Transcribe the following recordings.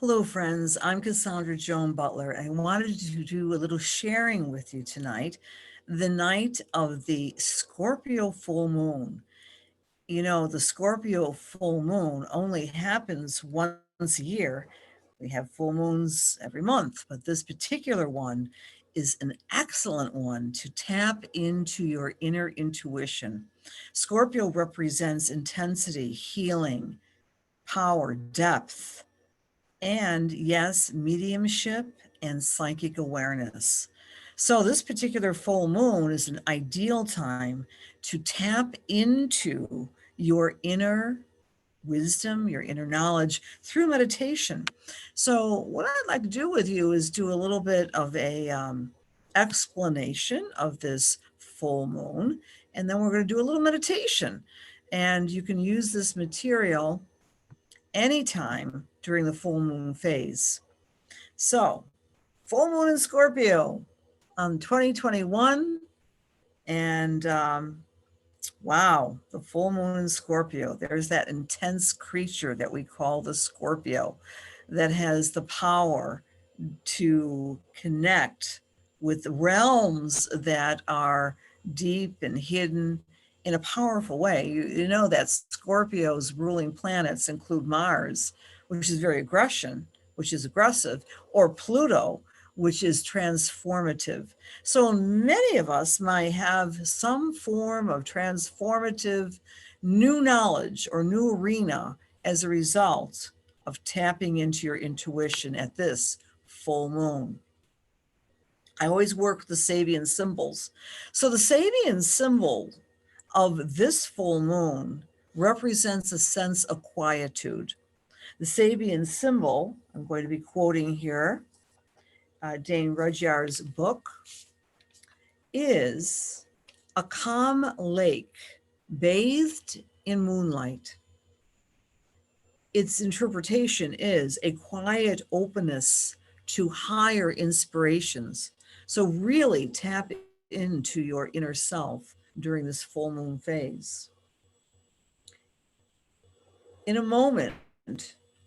Hello, friends. I'm Cassandra Joan Butler. I wanted to do a little sharing with you tonight, the night of the Scorpio full moon. You know, the Scorpio full moon only happens once a year. We have full moons every month, but this particular one is an excellent one to tap into your inner intuition. Scorpio represents intensity, healing, power, depth, and yes, mediumship and psychic awareness. So, this particular full moon is an ideal time to tap into your inner wisdom, your inner knowledge through meditation. So, what I'd like to do with you is do a little bit of a explanation of this full moon, and then we're going to do a little meditation. And you can use this material anytime during the full moon phase. So, full moon in Scorpio on 2021, and wow, the full moon in Scorpio. There's that intense creature that we call the Scorpio that has the power to connect with realms that are deep and hidden in a powerful way. You know that Scorpio's ruling planets include Mars, which is very aggression, which is aggressive, or Pluto, which is transformative. So many of us might have some form of transformative new knowledge or new arena as a result of tapping into your intuition at this full moon. I always work with the Sabian symbols. So the Sabian symbol of this full moon represents a sense of quietude. The Sabian symbol, I'm going to be quoting here, Dane Rudyard's book, is a calm lake bathed in moonlight. Its interpretation is a quiet openness to higher inspirations. So really tap into your inner self during this full moon phase. In a moment,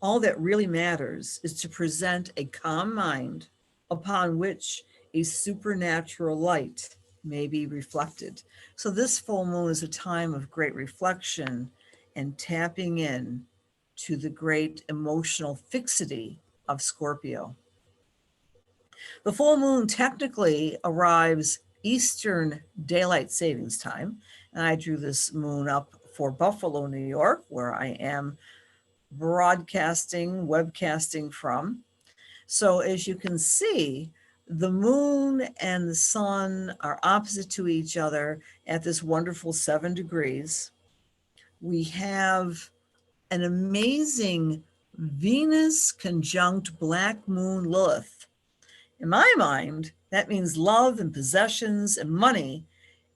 all that really matters is to present a calm mind upon which a supernatural light may be reflected. So, this full moon is a time of great reflection and tapping in to the great emotional fixity of Scorpio. The full moon technically arrives Eastern Daylight Savings Time, and I drew this moon up for Buffalo, New York, where I am broadcasting, webcasting from. So as you can see, the moon and the sun are opposite to each other at this wonderful 7 degrees. We have an amazing Venus conjunct black moon Lilith. In my mind, that means love and possessions and money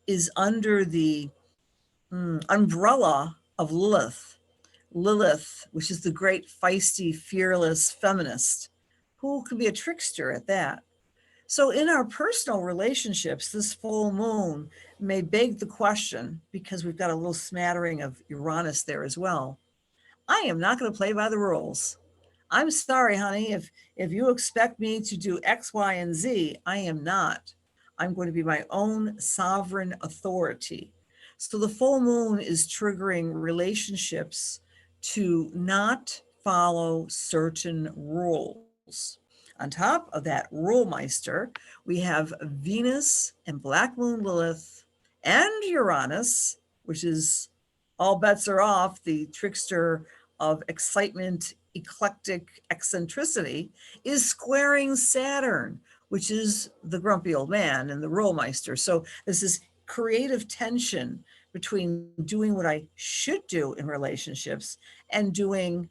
is under the umbrella of Lilith. Lilith, which is the great feisty, fearless feminist, who can be a trickster at that. So, in our personal relationships, this full moon may beg the question, because we've got a little smattering of Uranus there as well. I am not going to play by the rules. I'm sorry, honey, if you expect me to do X, Y, and Z, I am not. I'm going to be my own sovereign authority. So the full moon is triggering relationships to not follow certain rules. On top of that rule meister, we have Venus and Black Moon Lilith and Uranus, which is all bets are off, the trickster of excitement, eclectic eccentricity, is squaring Saturn, which is the grumpy old man and the rule meister. So this is creative tension between doing what I should do in relationships and doing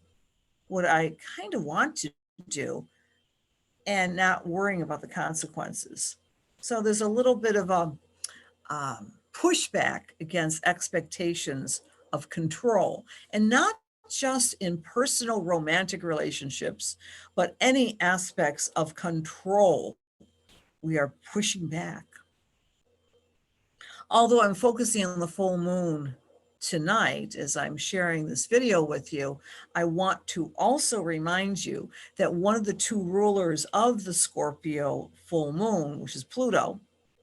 what I kind of want to do and not worrying about the consequences. So there's a little bit of a pushback against expectations of control, and not just in personal romantic relationships, but any aspects of control. We are pushing back. Although I'm focusing on the full moon tonight, as I'm sharing this video with you, I want to also remind you that one of the two rulers of the Scorpio full moon, which is Pluto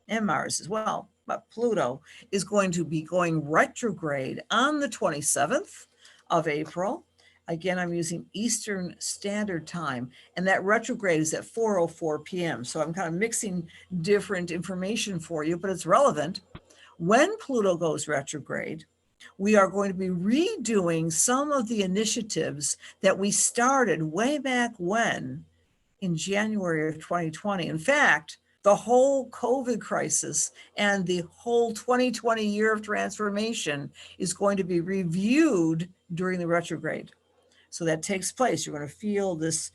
and Mars as well, but Pluto is going to be going retrograde on the 27th of April. Again, I'm using Eastern Standard Time, and that retrograde is at 4:04 p.m. So I'm kind of mixing different information for you, but it's relevant. When Pluto goes retrograde, we are going to be redoing some of the initiatives that we started way back when in January of 2020. In fact, the whole COVID crisis and the whole 2020 year of transformation is going to be reviewed during the retrograde. So that takes place. You're going to feel this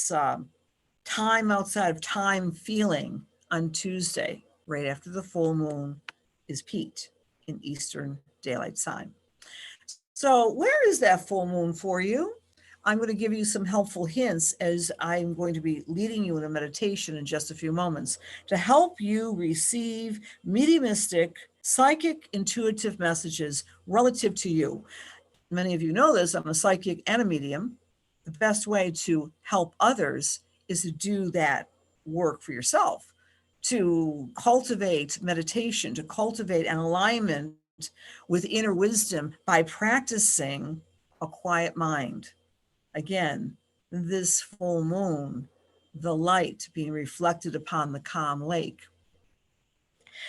time outside of time feeling on Tuesday, right after the full moon is peaked in Eastern Daylight Time. So where is that full moon for you? I'm going to give you some helpful hints as I'm going to be leading you in a meditation in just a few moments to help you receive mediumistic, psychic, intuitive messages relative to you. Many of you know this, I'm a psychic and a medium. The best way to help others is to do that work for yourself, to cultivate meditation, to cultivate an alignment with inner wisdom by practicing a quiet mind. Again, this full moon, the light being reflected upon the calm lake.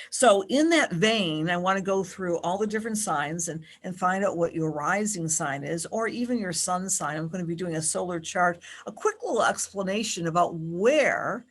So in that vein, I want to go through all the different signs and find out what your rising sign is, or even your sun sign. I'm going to be doing a solar chart, a quick little explanation about where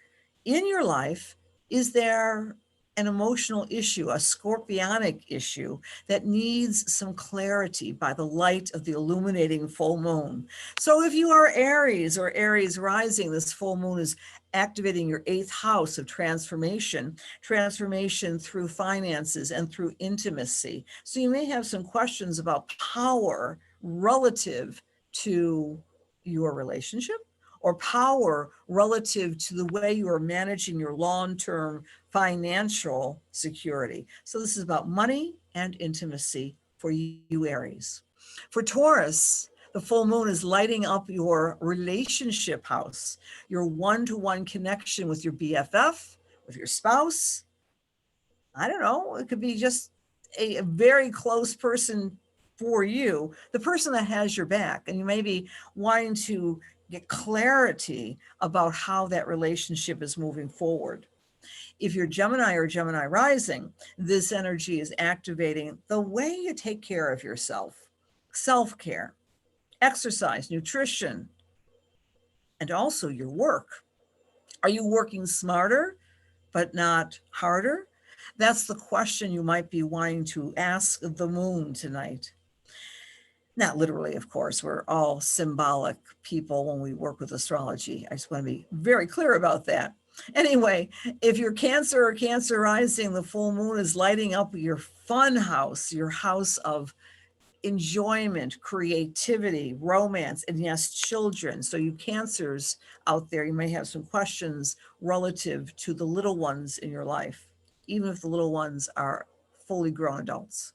in your life is there an emotional issue, a scorpionic issue that needs some clarity by the light of the illuminating full moon. So if you are Aries or Aries rising, this full moon is activating your 8th house of transformation through finances and through intimacy. So you may have some questions about power relative to your relationship, or power relative to the way you are managing your long-term financial security. So this is about money and intimacy for you, Aries. For Taurus, the full moon is lighting up your relationship house, your one-to-one connection with your BFF, with your spouse. I don't know, it could be just a very close person for you, the person that has your back, and you may be wanting to get clarity about how that relationship is moving forward. If you're Gemini or Gemini rising, this energy is activating the way you take care of yourself, self-care, exercise, nutrition, and also your work. Are you working smarter, but not harder? That's the question you might be wanting to ask the moon tonight. Not literally, of course, we're all symbolic people when we work with astrology. I just want to be very clear about that. Anyway, if you're Cancer or Cancer rising, the full moon is lighting up your fun house, your house of enjoyment, creativity, romance, and yes, children. So you Cancers out there, you may have some questions relative to the little ones in your life, even if the little ones are fully grown adults.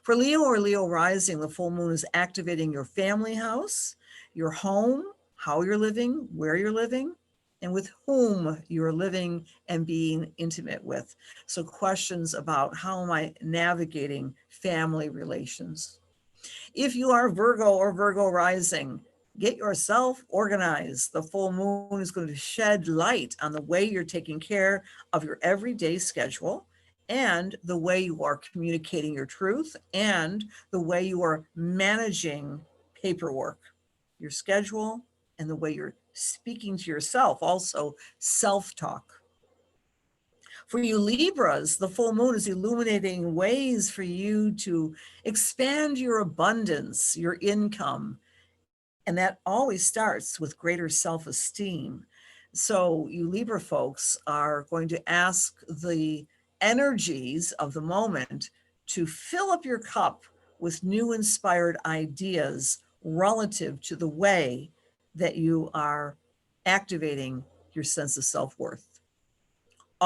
For Leo or Leo rising, the full moon is activating your family house, your home, how you're living, where you're living, and with whom you're living and being intimate with. So questions about how am I navigating family relations? If you are Virgo or Virgo rising, get yourself organized. The full moon is going to shed light on the way you're taking care of your everyday schedule and the way you are communicating your truth and the way you are managing paperwork, your schedule, and the way you're speaking to yourself, also self-talk. For you Libras, the full moon is illuminating ways for you to expand your abundance, your income. And that always starts with greater self-esteem. So you Libra folks are going to ask the energies of the moment to fill up your cup with new inspired ideas relative to the way that you are activating your sense of self-worth.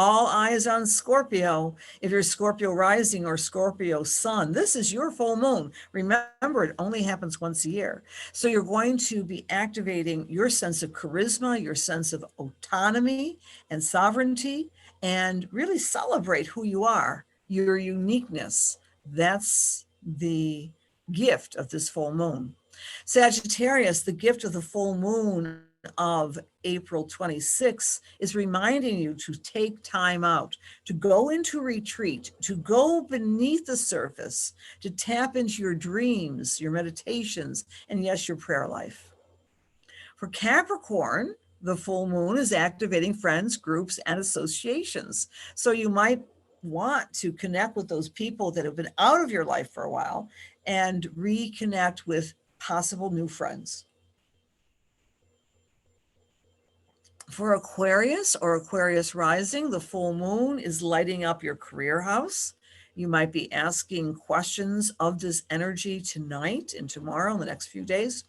All eyes on Scorpio. If you're Scorpio rising or Scorpio sun, this is your full moon. Remember, it only happens once a year. So you're going to be activating your sense of charisma, your sense of autonomy and sovereignty, and really celebrate who you are, your uniqueness. That's the gift of this full moon. Sagittarius, the gift of the full moon of April 26th is reminding you to take time out, to go into retreat, to go beneath the surface, to tap into your dreams, your meditations, and yes, your prayer life. For Capricorn, the full moon is activating friends, groups, and associations. So you might want to connect with those people that have been out of your life for a while and reconnect with possible new friends. For Aquarius or Aquarius rising, the full moon is lighting up your career house. You might be asking questions of this energy tonight and tomorrow in the next few days.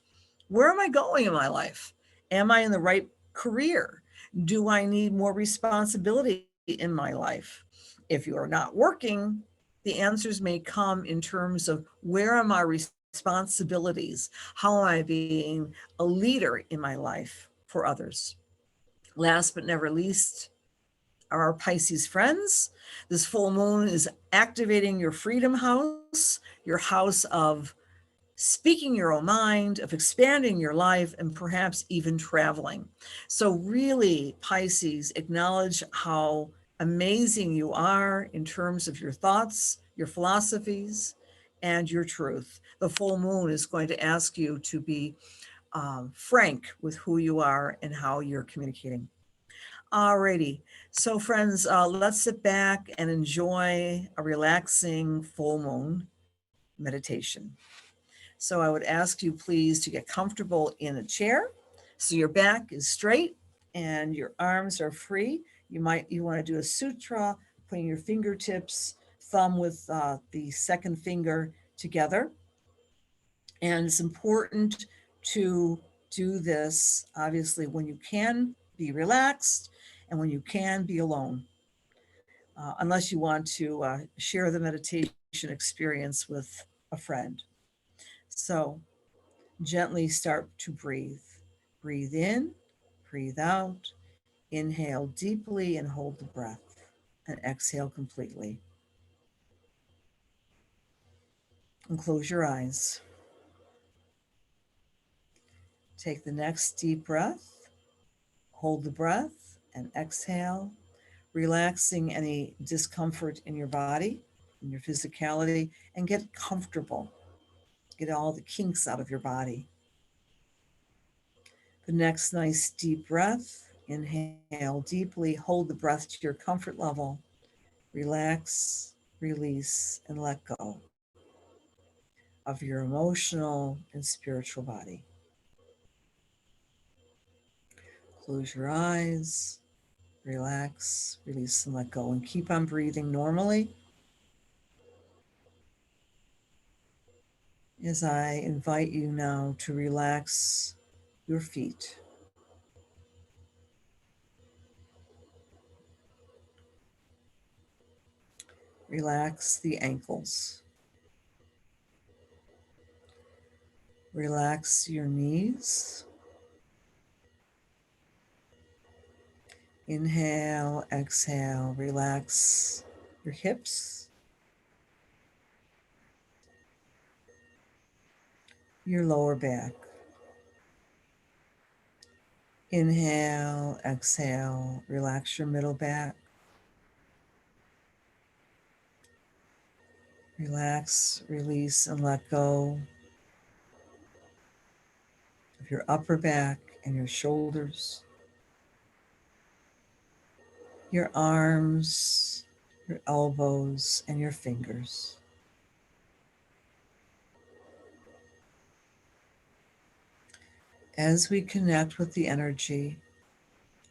Where am I going in my life? Am I in the right career? Do I need more responsibility in my life? If you are not working, the answers may come in terms of where are my responsibilities? How am I being a leader in my life for others? Last but never least, our Pisces friends. This full moon is activating your freedom house, your house of speaking your own mind, of expanding your life, and perhaps even traveling. So, really, Pisces, acknowledge how amazing you are in terms of your thoughts, your philosophies, and your truth. The full moon is going to ask you to be frank with who you are and how you're communicating. Alrighty. So friends, let's sit back and enjoy a relaxing full moon meditation. So I would ask you please to get comfortable in a chair so your back is straight and your arms are free. You want to do a sutra, putting your fingertips, thumb with the second finger together. And it's important to do this, obviously, when you can be relaxed and when you can be alone, unless you want to share the meditation experience with a friend. So gently start to breathe. Breathe in, breathe out, inhale deeply and hold the breath, and exhale completely. And close your eyes. Take the next deep breath, hold the breath, and exhale, relaxing any discomfort in your body, in your physicality, and get comfortable. Get all the kinks out of your body. The next nice deep breath, inhale deeply, hold the breath to your comfort level, relax, release, and let go of your emotional and spiritual body. Close your eyes, relax, release, and let go, and keep on breathing normally as I invite you now to relax your feet. Relax the ankles. Relax your knees. Inhale, exhale, relax your hips, your lower back. Inhale, exhale, relax your middle back. Relax, release, and let go of your upper back and your shoulders, your arms, your elbows, and your fingers. As we connect with the energy,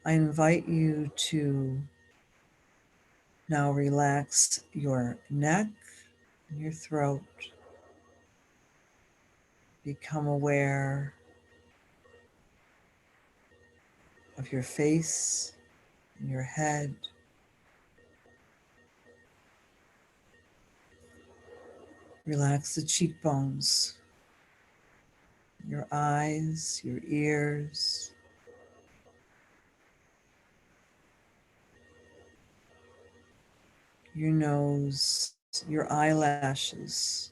I invite you to now relax your neck and your throat. Become aware of your face and your head, Relax the cheekbones, your eyes, your ears, your nose, your eyelashes.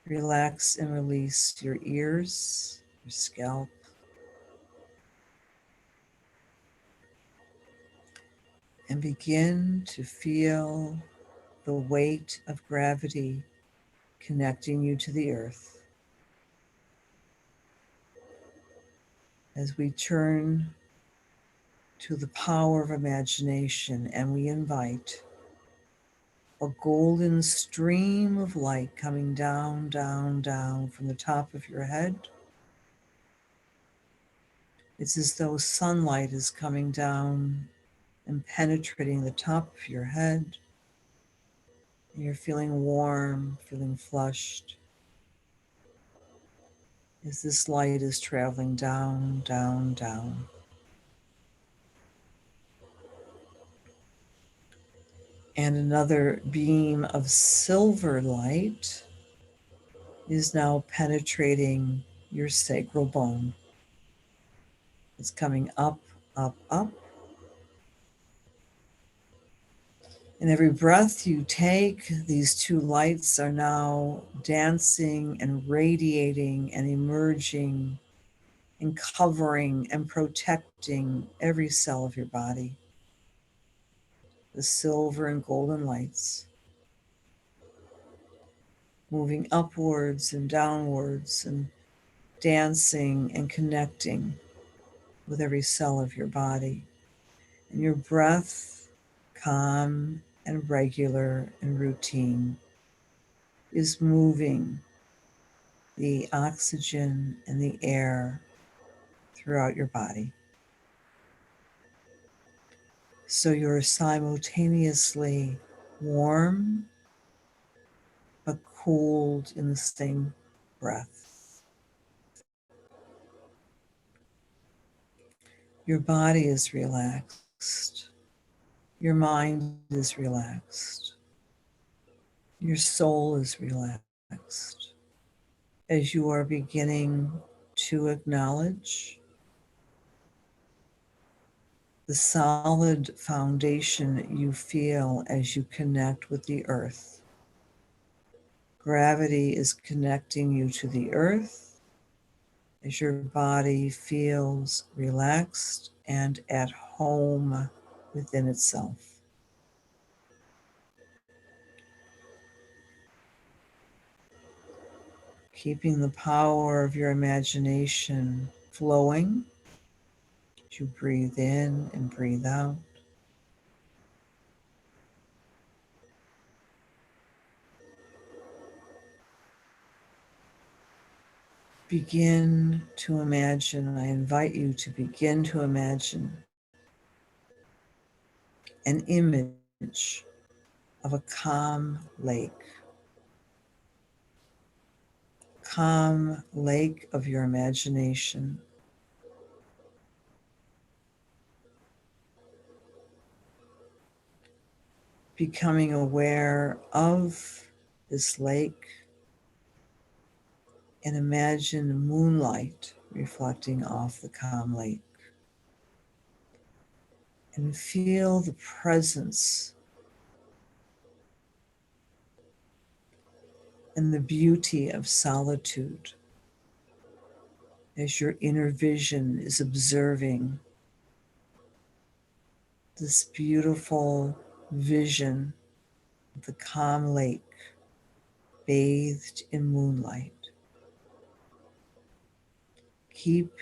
Relax and release your ears, your scalp, and begin to feel the weight of gravity connecting you to the earth. As we turn to the power of imagination and we invite a golden stream of light coming down, down, down from the top of your head. It's as though sunlight is coming down and penetrating the top of your head. And you're feeling warm, feeling flushed, as this light is traveling down, down, down. And another beam of silver light is now penetrating your sacral bone. It's coming up, up, up. And every breath you take, these two lights are now dancing and radiating and emerging and covering and protecting every cell of your body. The silver and golden lights moving upwards and downwards and dancing and connecting with every cell of your body. And your breath, calm and regular and routine, is moving the oxygen and the air throughout your body. So you're simultaneously warm but cooled in the same breath. Your body is relaxed. Your mind is relaxed. Your soul is relaxed as you are beginning to acknowledge the solid foundation you feel as you connect with the earth. Gravity is connecting you to the earth as your body feels relaxed and at home within itself. Keeping the power of your imagination flowing as you breathe in and breathe out. Begin to imagine, I invite you to begin to imagine an image of a calm lake of your imagination. Becoming aware of this lake and imagine moonlight reflecting off the calm lake. And feel the presence and the beauty of solitude as your inner vision is observing this beautiful vision of the calm lake bathed in moonlight. Keep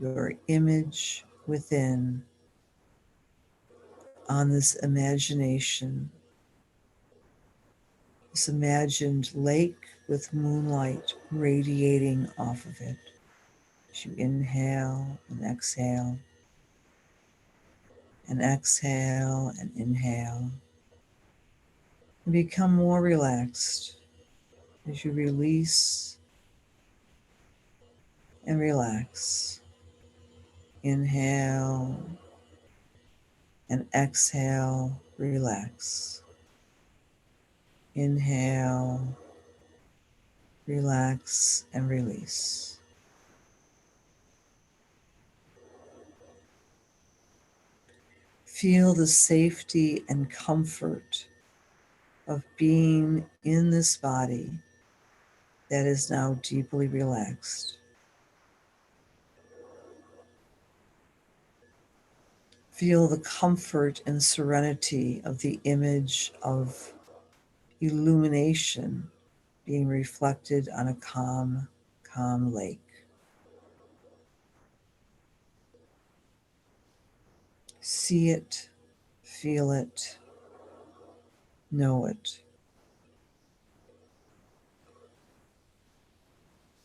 your image within on this imagination, this imagined lake with moonlight radiating off of it. As you inhale and exhale, and exhale and inhale, and become more relaxed as you release and relax. Inhale and exhale, relax. Inhale relax, and release. Feel the safety and comfort of being in this body that is now deeply relaxed. Feel the comfort and serenity of the image of illumination being reflected on a calm, calm lake. See it, feel it, know it.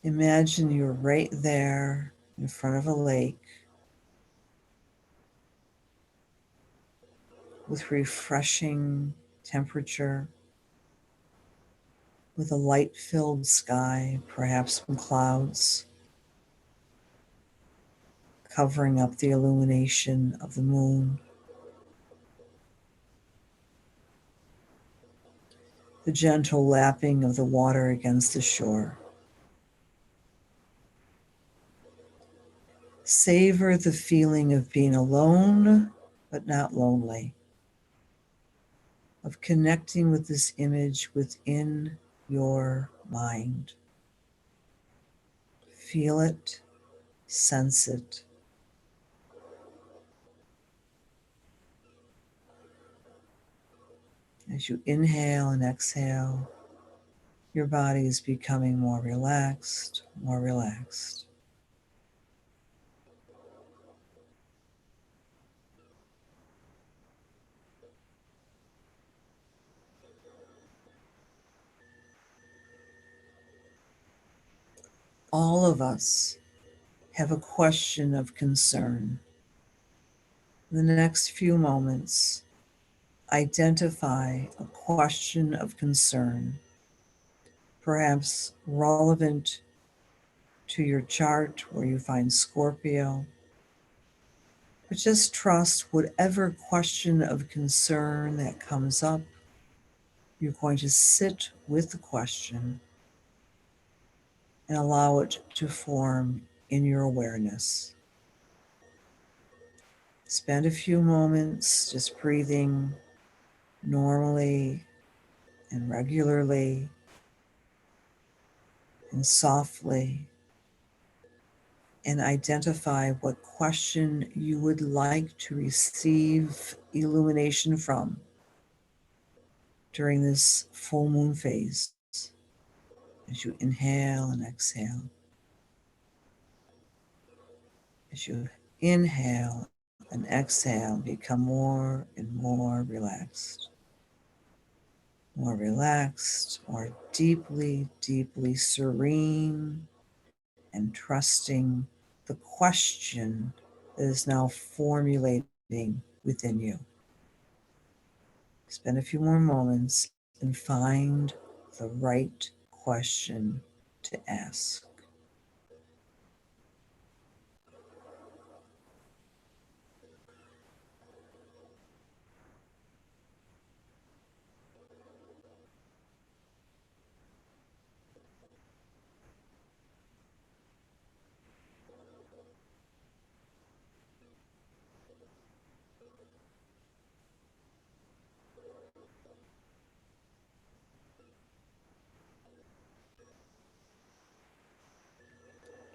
Imagine you're right there in front of a lake with refreshing temperature, with a light-filled sky, perhaps some clouds, covering up the illumination of the moon. The gentle lapping of the water against the shore. Savor the feeling of being alone, but not lonely, of connecting with this image within your mind. Feel it, sense it. As you inhale and exhale, your body is becoming more relaxed, more relaxed. All of us have a question of concern. In the next few moments, identify a question of concern, perhaps relevant to your chart where you find Scorpio. But just trust whatever question of concern that comes up, you're going to sit with the question and allow it to form in your awareness. Spend a few moments just breathing normally and regularly and softly, and identify what question you would like to receive illumination from during this full moon phase. As you inhale and exhale, as you inhale and exhale, become more and more relaxed. More relaxed, more deeply, deeply serene and trusting the question that is now formulating within you. Spend a few more moments and find the right question to ask.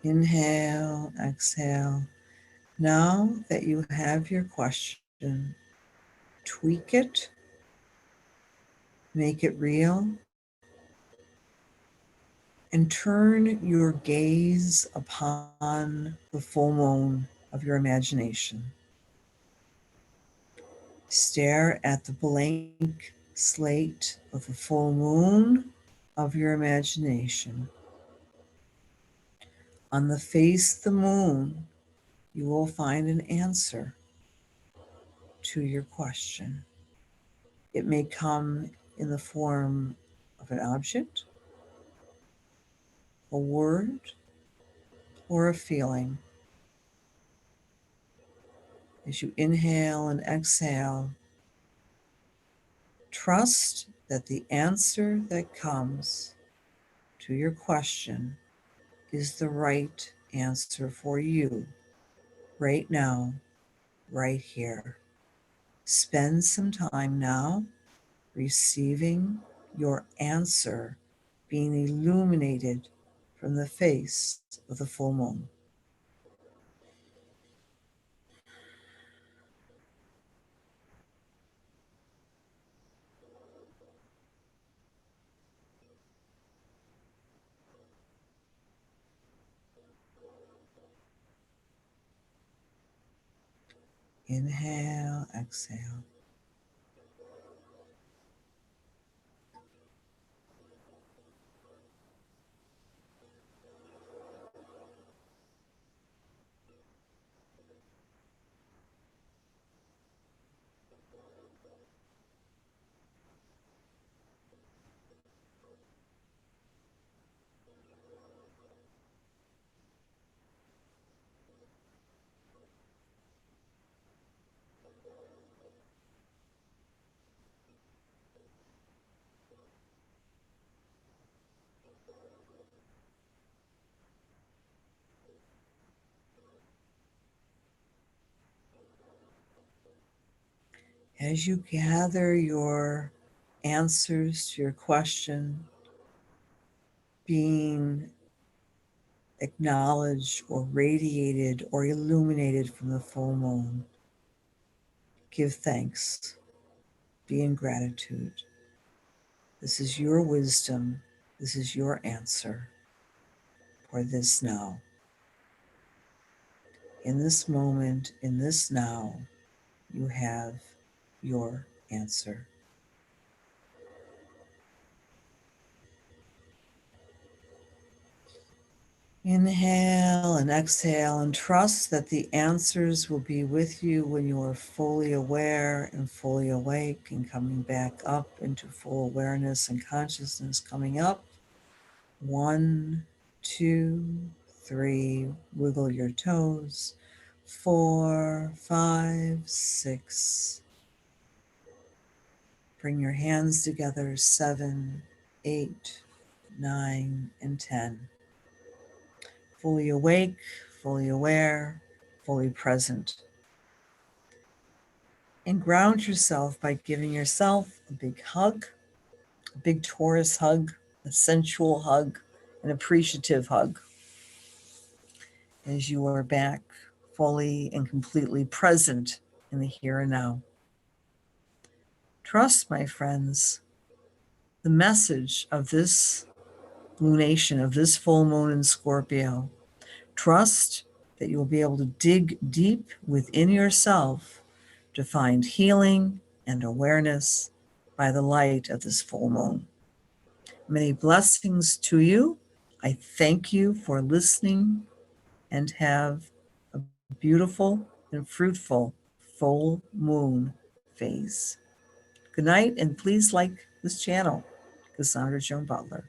Inhale, exhale. Now that you have your question, tweak it, make it real, and turn your gaze upon the full moon of your imagination. Stare at the blank slate of the full moon of your imagination. On the face of the moon, you will find an answer to your question. It may come in the form of an object, a word, or a feeling. As you inhale and exhale, trust that the answer that comes to your question is the right answer for you right now, right here. Spend some time now receiving your answer being illuminated from the face of the full moon. Inhale, exhale. As you gather your answers to your question being acknowledged or radiated or illuminated from the full moon, give thanks, be in gratitude. This is your wisdom. This is your answer for this now. In this moment, in this now, you have your answer. Inhale and exhale and trust that the answers will be with you when you are fully aware and fully awake and coming back up into full awareness and consciousness. Coming up, 1, 2, 3, wiggle your toes, 4, 5, 6. Bring your hands together, 7, 8, 9, and 10. Fully awake, fully aware, fully present. And ground yourself by giving yourself a big hug, a big Taurus hug, a sensual hug, an appreciative hug as you are back fully and completely present in the here and now. Trust, my friends, the message of this lunation, of this full moon in Scorpio. Trust that you will be able to dig deep within yourself to find healing and awareness by the light of this full moon. Many blessings to you. I thank you for listening and have a beautiful and fruitful full moon phase. Good night, and please like this channel, Cassandra Joan Butler.